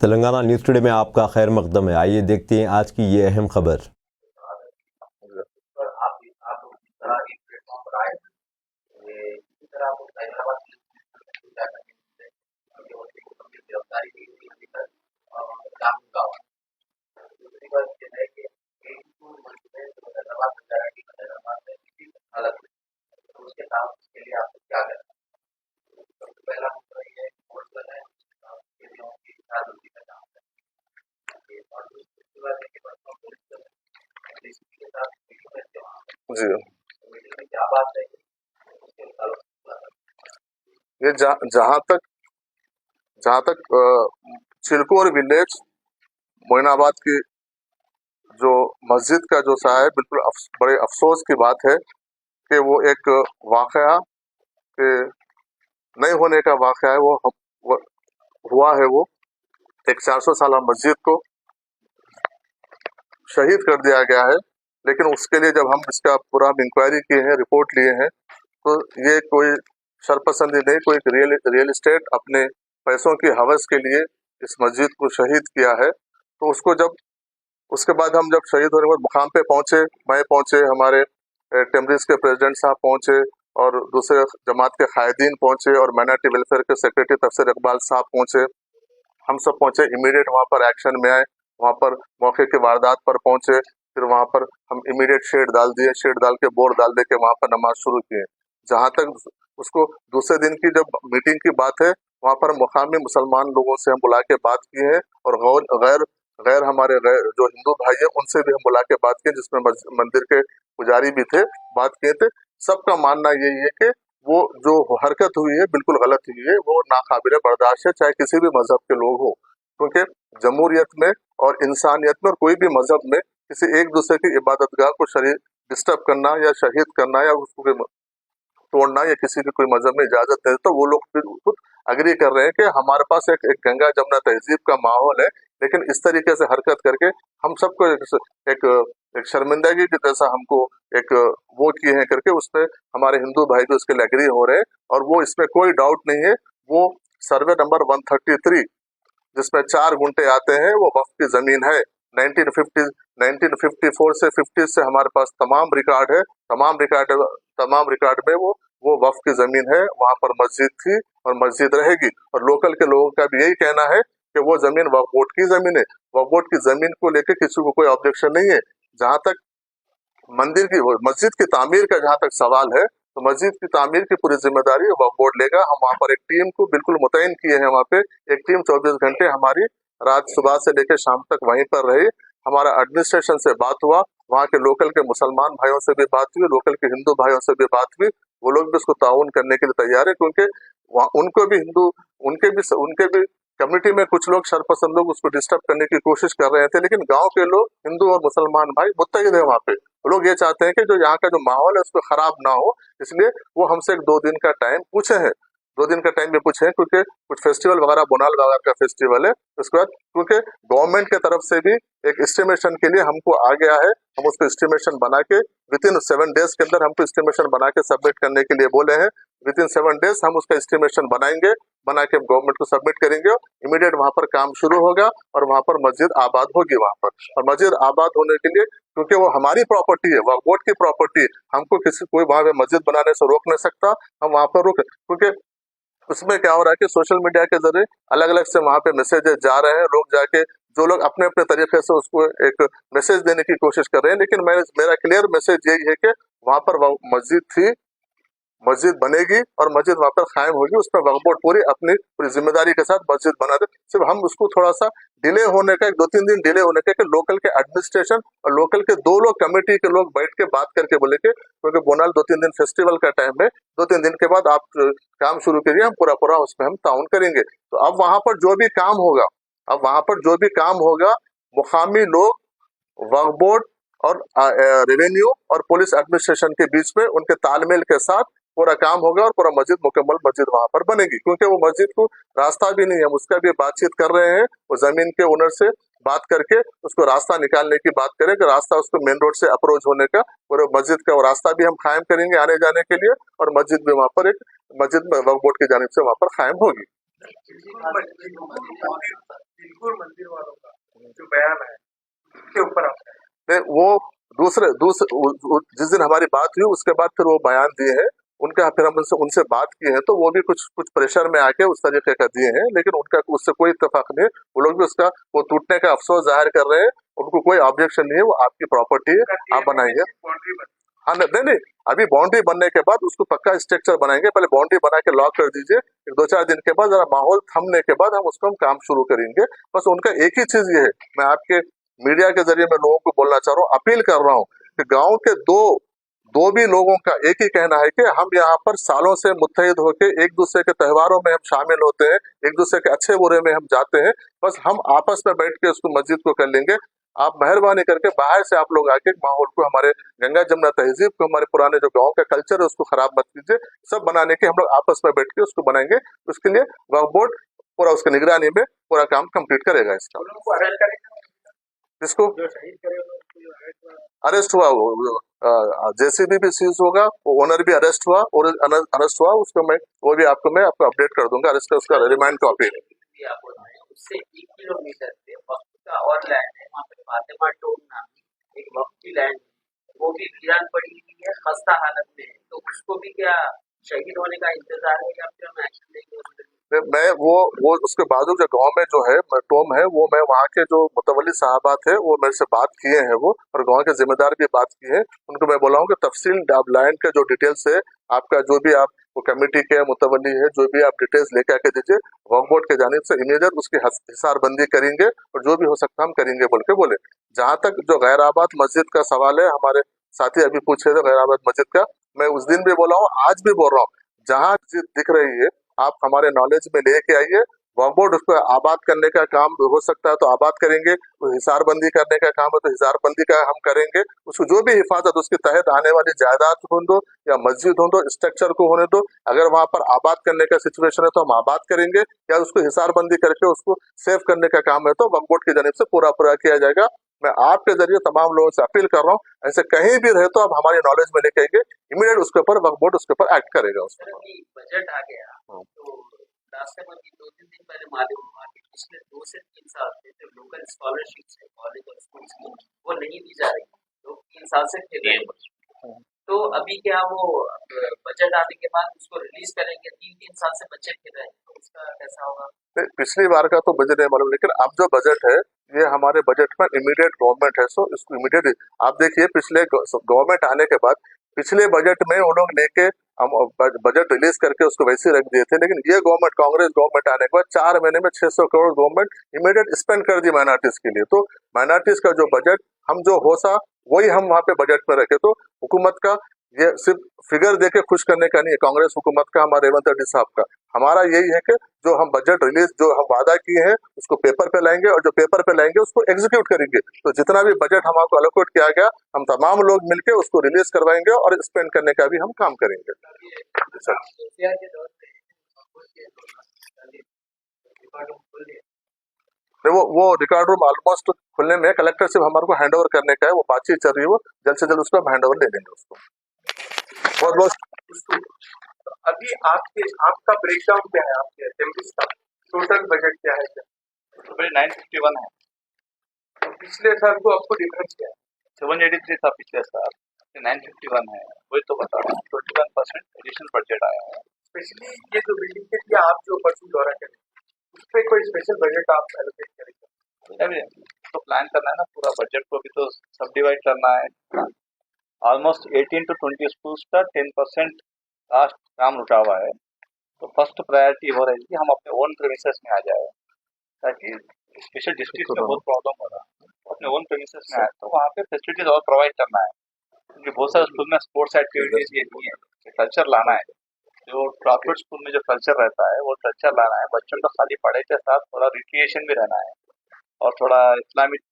Telangana news today में आपका खैर मकदम है। आइए देखते हैं आज की ये अहम खबर। जी, ये जहाँ तक चिलकोर विलेज मोइनाबाद की जो मस्जिद का जो सा है, बिल्कुल बड़े अफसोस की बात है कि वो एक वाकया के नहीं होने का वाकया है। वो हुआ है। वो एक 400 साला मस्जिद को शहीद कर दिया गया है। लेकिन उसके लिए जब हम इसका पूरा इंक्वायरी किए हैं, रिपोर्ट लिए हैं, तो ये कोई शरपसंदी नहीं, कोई रियल एस्टेट अपने पैसों की हवस के लिए इस मस्जिद को शहीद किया है। तो उसके बाद हम जब शहीद होने के बाद मुकाम पे पहुंचे, मैं पहुंचे, हमारे टेमरिस के प्रेसिडेंट साहब पहुंचे और दूसरे जमात के कायदीन पहुंचे और माइनॉरिटी वेलफेयर के सेक्रेटरी तफसीर इकबाल साहब पहुंचे। हम सब पहुंचे, इमीडिएट वहां पर एक्शन में आए, वहां पर मौके की वारदात पर पहुंचे। फिर वहां पर हम इमीडिएट शेड डाल दिए, शेड डाल के बोर्ड डाल दे के वहां पर नमाज शुरू किए। जहां तक उसको दूसरे दिन की जब मीटिंग की बात है, वहां पर मुकामी मुसलमान लोगों से हम बुला के बात की है और गैर गैर हमारे गैर जो हिंदू भाई है उनसे भी हम बुला के बात की, जिसमें मंदिर के पुजारी भी थे, बात किए थे। सबका मानना यही है कि वो जो हरकत हुई है बिल्कुल गलत हुई है, वो नाकाबिले बर्दाश्त है, चाहे किसी भी मजहब के लोग हो। क्योंकि जमहूरियत में और इंसानियत में और कोई भी मजहब में किसी एक दूसरे की इबादतगाह को शरीर डिस्टर्ब करना या शहीद करना या उसको तोड़ना या किसी की कोई मजहब में इजाजत नहीं, तो वो लोग फिर खुद अग्री कर रहे हैं कि हमारे पास एक गंगा जमुना तहजीब का माहौल है, लेकिन इस तरीके से हरकत करके हम सबको एक एक शर्मिंदगी की जैसा हमको एक वो किए हैं करके उसमें हमारे हिंदू भाई भी उसके लिए एग्री हो रहे हैं। और वो इसमें कोई डाउट नहीं है, वो सर्वे नंबर 133 जिसमें 4 गुंटे आते हैं वो वक्फ की जमीन है। 1954 से 50 से हमारे पास तमाम रिकॉर्ड है, तमाम रिकॉर्ड में वो वक्फ की जमीन है, वहां पर मस्जिद थी और मस्जिद रहेगी। और लोकल के लोगों का भी यही कहना है कि वो जमीन वक्फ बोर्ड की जमीन है। वक्फ बोर्ड की जमीन को लेकर किसी को कोई ऑब्जेक्शन नहीं है। जहां तक मस्जिद की तामीर का जहां तक सवाल है, तो मस्जिद की तामीर की पूरी जिम्मेदारी वक्फ बोर्ड लेगा। हम वहां पर एक टीम को बिल्कुल मुतयन किए हैं। वहां पे एक टीम 24 घंटे हमारी रात सुबह से लेकर शाम तक वहीं पर रही। हमारा एडमिनिस्ट्रेशन से बात हुआ, वहाँ के लोकल के मुसलमान भाइयों से भी बात हुई, लोकल के हिंदू भाइयों से भी बात हुई। वो लोग भी उसको ताउन करने के लिए तैयार है, क्योंकि उनको भी उनके भी कम्युनिटी में कुछ लोग शरपसंद लोग उसको डिस्टर्ब करने की कोशिश कर रहे थे। लेकिन गांव के लोग, हिंदू और मुसलमान भाई मुत्तहिद है वहाँ पे। वो लोग ये चाहते हैं कि जो यहाँ का जो माहौल है उसको खराब ना हो, इसलिए वो हमसे एक 2 दिन का टाइम पूछे हैं। 2 दिन का टाइम भी पूछे हैं, क्योंकि कुछ फेस्टिवल वगैरह, बोनाल वगैरह का फेस्टिवल है। उसके बाद क्योंकि गवर्नमेंट की तरफ से भी एक एस्टिमेशन के लिए हमको आ गया है, हम उसको एस्टिमेशन बना के विदिन 7 डेज के अंदर हमको एस्टिमेशन बना के सबमिट करने के लिए बोले हैं। विदिन 7 डेज हम उसका एस्टिमेशन बनाएंगे, बना के गवर्नमेंट को सबमिट करेंगे। इमीडिएट वहां पर काम शुरू होगा और वहां पर मस्जिद आबाद होगी वहां पर। और मस्जिद आबाद होने के लिए, क्योंकि वो हमारी प्रॉपर्टी है, वक्फ बोर्ड की प्रॉपर्टी है, हमको कोई वहां पे मस्जिद बनाने से रोक नहीं सकता। हम वहां पर रोक, क्योंकि उसमें क्या हो रहा है कि सोशल मीडिया के जरिए अलग अलग से वहां पे मैसेजेस जा रहे हैं। लोग जाके जो लोग अपने अपने तरीके से उसको एक मैसेज देने की कोशिश कर रहे हैं, लेकिन मेरा क्लियर मैसेज यही है कि वहां पर मस्जिद थी, मस्जिद बनेगी और मस्जिद वहां पर कायम होगी। उसमें वक्फ बोर्ड पूरी जिम्मेदारी के साथ मस्जिद बना दे। सिर्फ हम उसको थोड़ा सा डिले होने का, 2-3 दिन डिले होने का, कि लोकल के एडमिनिस्ट्रेशन और लोकल के 2 लोग कमेटी के लोग बैठ के बात करके बोले कि क्योंकि बोनाल 2-3 दिन फेस्टिवल का टाइम है, 2-3 दिन के बाद आप काम शुरू करिए, हम पूरा उसमें हम ताउन करेंगे। तो अब वहां पर जो भी काम होगा, मुकामी लोग, वक्फ बोर्ड और रेवेन्यू और पुलिस एडमिनिस्ट्रेशन के बीच में उनके तालमेल के साथ पूरा काम होगा और पूरा मस्जिद, मुकम्मल मस्जिद वहां पर बनेगी। क्योंकि वो मस्जिद को रास्ता भी नहीं है, हम उसका भी बातचीत कर रहे हैं, वो जमीन के ओनर से बात करके उसको रास्ता निकालने की बात करें कि रास्ता उसको मेन रोड से अप्रोच होने का, और मस्जिद का वो रास्ता भी हम कायम करेंगे आने जाने के लिए, और मस्जिद भी वहां पर एक मस्जिद वक्फ बोर्ड की जानिब से वहां पर कायम होगी। बिल्कुल मंदिर वालों का जो बयान है उसके ऊपर आप नहीं, वो दूसरे दूसरे जिस दिन हमारी बात हुई उसके बाद फिर वो बयान दिए हैं उनका, फिर हम उनसे उनसे बात किए हैं तो वो भी कुछ कुछ प्रेशर में आके उस तरीके का दिए हैं, लेकिन उनका उससे कोई इत्तेफाक नहीं है। वो लोग भी उसका वो टूटने का अफसोस जाहिर कर रहे हैं, उनको कोई ऑब्जेक्शन नहीं है, वो आपकी प्रॉपर्टी है, आप बनाइए। बाउंड्री बन हाँ नहीं नहीं, अभी बाउंड्री बनने के बाद उसको पक्का स्ट्रक्चर बनाएंगे, पहले बाउंड्री बना के लॉक कर दीजिए, फिर 2-4 दिन के बाद जरा माहौल थमने के बाद हम उसको हम काम शुरू करेंगे। बस उनका एक ही चीज ये है, मैं आपके मीडिया के जरिए मैं लोगों को बोलना चाह रहा हूँ, अपील कर रहा हूँ कि गांव के दो दो भी लोगों का एक ही कहना है कि हम यहाँ पर सालों से मुत्तहिद होके एक दूसरे के त्योहारों में हम शामिल होते हैं, एक दूसरे के अच्छे बुरे में हम जाते हैं, बस हम आपस में बैठ के उसको मस्जिद को कर लेंगे। आप मेहरबानी करके बाहर से आप लोग आके माहौल को, हमारे गंगा जमुना तहजीब को, हमारे पुराने जो गांव का कल्चर है उसको खराब मत कीजिए। सब बनाने के हम लोग आपस में बैठ के उसको बनाएंगे, उसके लिए वक्फ बोर्ड पूरा उसकी निगरानी में पूरा काम कंप्लीट करेगा। इसका उन लोगों को अरेस्ट करेंगे, इसको जो शहीद करे उनको अरेस्ट अरेस्ट हुआ, जेसीबी भी सीज होगा, ओनर भी अरेस्ट हुआ और अरेस्ट हुआ उसको मैं आपको अपडेट कर दूंगा, अरेस्ट का उसका रिमांड कॉपी। आप बताएं उससे 1 किलोमीटर पे वक्त का और लैंड है, वहाँ पे फातिमा टोम नाम एक वक्त की लैंड है, वो भी वीरान पड़ी हुई है, खस्ता हालत में है, तो उसको भी क्या शहीद होने का इंतजार है या फिर हम एक्शन लेंगे उस पर? मैं वो उसके बाजू जो गांव में जो है टोम है, वो मैं वहाँ के जो मुतवल्ली साहबात है वो मेरे से बात किए हैं, वो और गांव के जिम्मेदार भी बात किए हैं, उनको मैं बोला हूँ कि तफसील आप लैंड का जो डिटेल्स है आपका, जो भी आप वो कमेटी के मुतवल्ली है, जो भी आप डिटेल्स लेके आके दीजिए, वक्फ बोर्ड के जानिब से इमीडिएट उसकी हिसारबंदी करेंगे और जो भी हो सकता हम करेंगे बोल के बोले। जहाँ तक जो गैर आबाद मस्जिद का सवाल है, हमारे साथी अभी पूछे थे गैर आबाद मस्जिद का, मैं उस दिन भी बोला हूँ, आज भी बोल रहा हूँ, जहाँ मस्जिद दिख रही है आप हमारे नॉलेज में लेके आइए, वक्फ बोर्ड उसको आबाद करने का काम हो सकता है तो आबाद करेंगे, तो हिसारबंदी करने का काम है तो हिसारबंदी का हम करेंगे, उसको जो भी हिफाजत उसके तहत आने वाली जायदाद हो दो या मस्जिद हो दो, स्ट्रक्चर को होने दो, अगर वहां पर आबाद करने का सिचुएशन है तो हम आबाद करेंगे, या उसको हिसारबंदी करके उसको सेव करने का काम है तो वक्फ बोर्ड की जानिब से पूरा किया जाएगा। मैं आपके जरिए तमाम लोगों से अपील कर रहा हूँ, ऐसे कहीं भी रहे तो आप हमारी नॉलेज में लेके आइए, इमीडिएट उसके ऊपर वक्फ बोर्ड उसके ऊपर एक्ट करेगा। सर अभी बजट आ गया तो लास्ट टाइम अभी 2-3 दिन पहले मालूम हुआ कि पिछले 2 से 3 साल से जो लोकल स्कॉलरशिप्स है कॉलेज और स्कूल्स की वो नहीं दी जा रही, लोग 3 साल से फिर रहे हैं। तो अभी क्या वो बजट आने के बाद उसको रिलीज करेंगे? 3-3 साल से बच्चे फिर रहे हैं, तो उसका कैसा होगा? पिछली बार का तो बजट नहीं मालूम, लेकिन अब जो बजट है ये हमारे बजट में इमीडिएट गवर्नमेंट है, सो इसको इमीडिएट आप देखिए, पिछले गवर्नमेंट आने के बाद पिछले बजट में वो लोग लेके हम बजट रिलीज करके उसको वैसे रख दिए थे, लेकिन ये गवर्नमेंट, कांग्रेस गवर्नमेंट आने के बाद 4 महीने में 600 करोड़ गवर्नमेंट इमीडिएट स्पेंड कर दी माइनॉरिटीज के लिए। तो माइनॉरिटीज का जो बजट हम जो होसा वही हम वहाँ पे बजट में रखे, तो हुकूमत का ये सिर्फ फिगर देके खुश करने का नहीं है, कांग्रेस हुकूमत का, हमारे रेवंत रेड्डी साहब का, हमारा यही है कि जो हम बजट रिलीज जो हम वादा किए हैं उसको पेपर पे लाएंगे और जो पेपर पे लाएंगे उसको एग्जीक्यूट करेंगे। तो जितना भी बजट हमको अलोकेट किया गया हम तमाम लोग मिलके उसको रिलीज करवाएंगे और स्पेंड करने का भी हम काम करेंगे। वो रिकॉर्ड रूम ऑलमोस्ट खुलने में, कलेक्टर से हमारे को हैंड ओवर करने का है, वो बातचीत चल रही है, वो जल्द से जल्द उसको हम हैंड ओवर दे देंगे उसको। बहुत बहुत अभी आपका ब्रेकडाउन क्या है, आपके असेंबली का टोटल बजट क्या है? तो भाई 951 है, तो पिछले साल को आपको डिफरेंस क्या है? 783 था पिछले साल, 951 है, वही तो बता रहा हूँ, 21% एडिशनल बजट आया है। स्पेशली ये जो बिल्डिंग के लिए आप जो परसों दौरा करें उस पर कोई स्पेशल बजट आप एलोकेट करेंगे? अभी तो प्लान करना है ना, पूरा बजट को भी तो सब डिवाइड करना है। ऑलमोस्ट 18 to 20 स्कूल्स का 10% लास्ट काम रुका हुआ है, तो फर्स्ट प्रायोरिटी हो रही है कि हम अपने ओन प्रेमिसेस में आ जाए, ताकि स्पेशल डिस्ट्रिक्ट में बहुत प्रॉब्लम हो रहा है, अपने ओन प्रेमिसेस में आए तो वहाँ पे फैसिलिटीज और प्रोवाइड करना है, क्योंकि बहुत सारे स्कूल में स्पोर्ट्स एक्टिविटीज ये नहीं है, कल्चर लाना है, जो प्राइवेट स्कूल में जो कल्चर रहता है वो कल्चर लाना है, बच्चों को खाली पढ़ाई के साथ थोड़ा रिक्रिएशन भी रहना है और थोड़ा इस्लामिक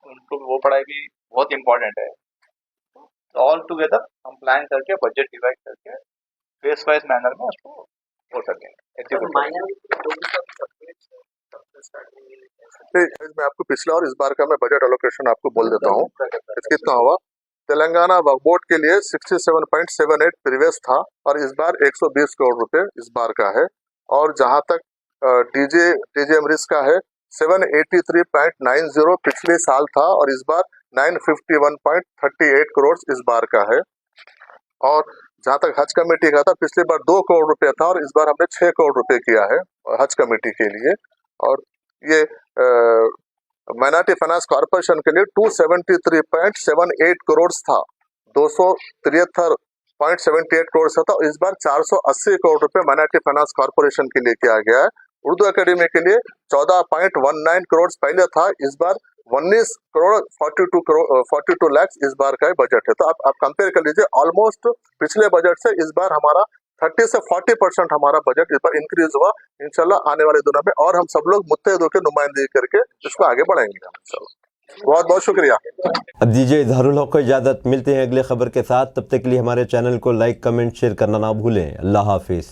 उनको वो पढ़ाई भी बहुत इम्पोर्टेंट है। तो ऑल टुगेदर हम प्लान करके बजट डिवाइड करके फेस वाइज मैनर में उसको हो सकेंगे। मैं आपको पिछला और इस बार का मैं बजट एलोकेशन आपको बोल देता हूँ कितना हुआ। तेलंगाना वक्फ बोर्ड के लिए 67.78 प्रीवियस था और इस बार 120 करोड़ रुपए इस बार का है। और जहां तक टीजे एमरिस का है 783.90 पिछले साल था और इस बार 951.38 करोड़ इस बार का है। और जहां तक हज कमेटी का था, पिछले बार 2 करोड़ रुपए था और इस बार हमने 6 करोड़ रुपए किया है हज कमेटी के लिए। और ये माइनॉरिटी फाइनेंस कॉर्पोरेशन के लिए 273.78 करोड़ था, 273.78 करोड़ था, इस बार 480 करोड़ रुपए माइनॉरिटी फाइनेंस कॉर्पोरेशन के लिए किया गया है। उर्दू एकेडमी के लिए 14.19 करोड़ पहले था, इस बार 19 करोड़ 42 लाख इस बार का बजट है। तो आप कंपेयर कर लीजिए, ऑलमोस्ट पिछले बजट से इस बार हमारा 30 से 40% हमारा बजट इस बार इंक्रीज हुआ। इंशाल्लाह आने वाले दिनों में और हम सब लोग मुत्तहिदों के नुमाइंदगी करके इसको आगे बढ़ाएंगे इंशाल्लाह। बहुत बहुत शुक्रिया। अब दीजिए इजहारुल हक को इजाज़त, मिलते हैं अगले खबर के साथ। तब तक के लिए हमारे चैनल को लाइक, कमेंट, शेयर करना ना भूलें। अल्लाह हाफिज़।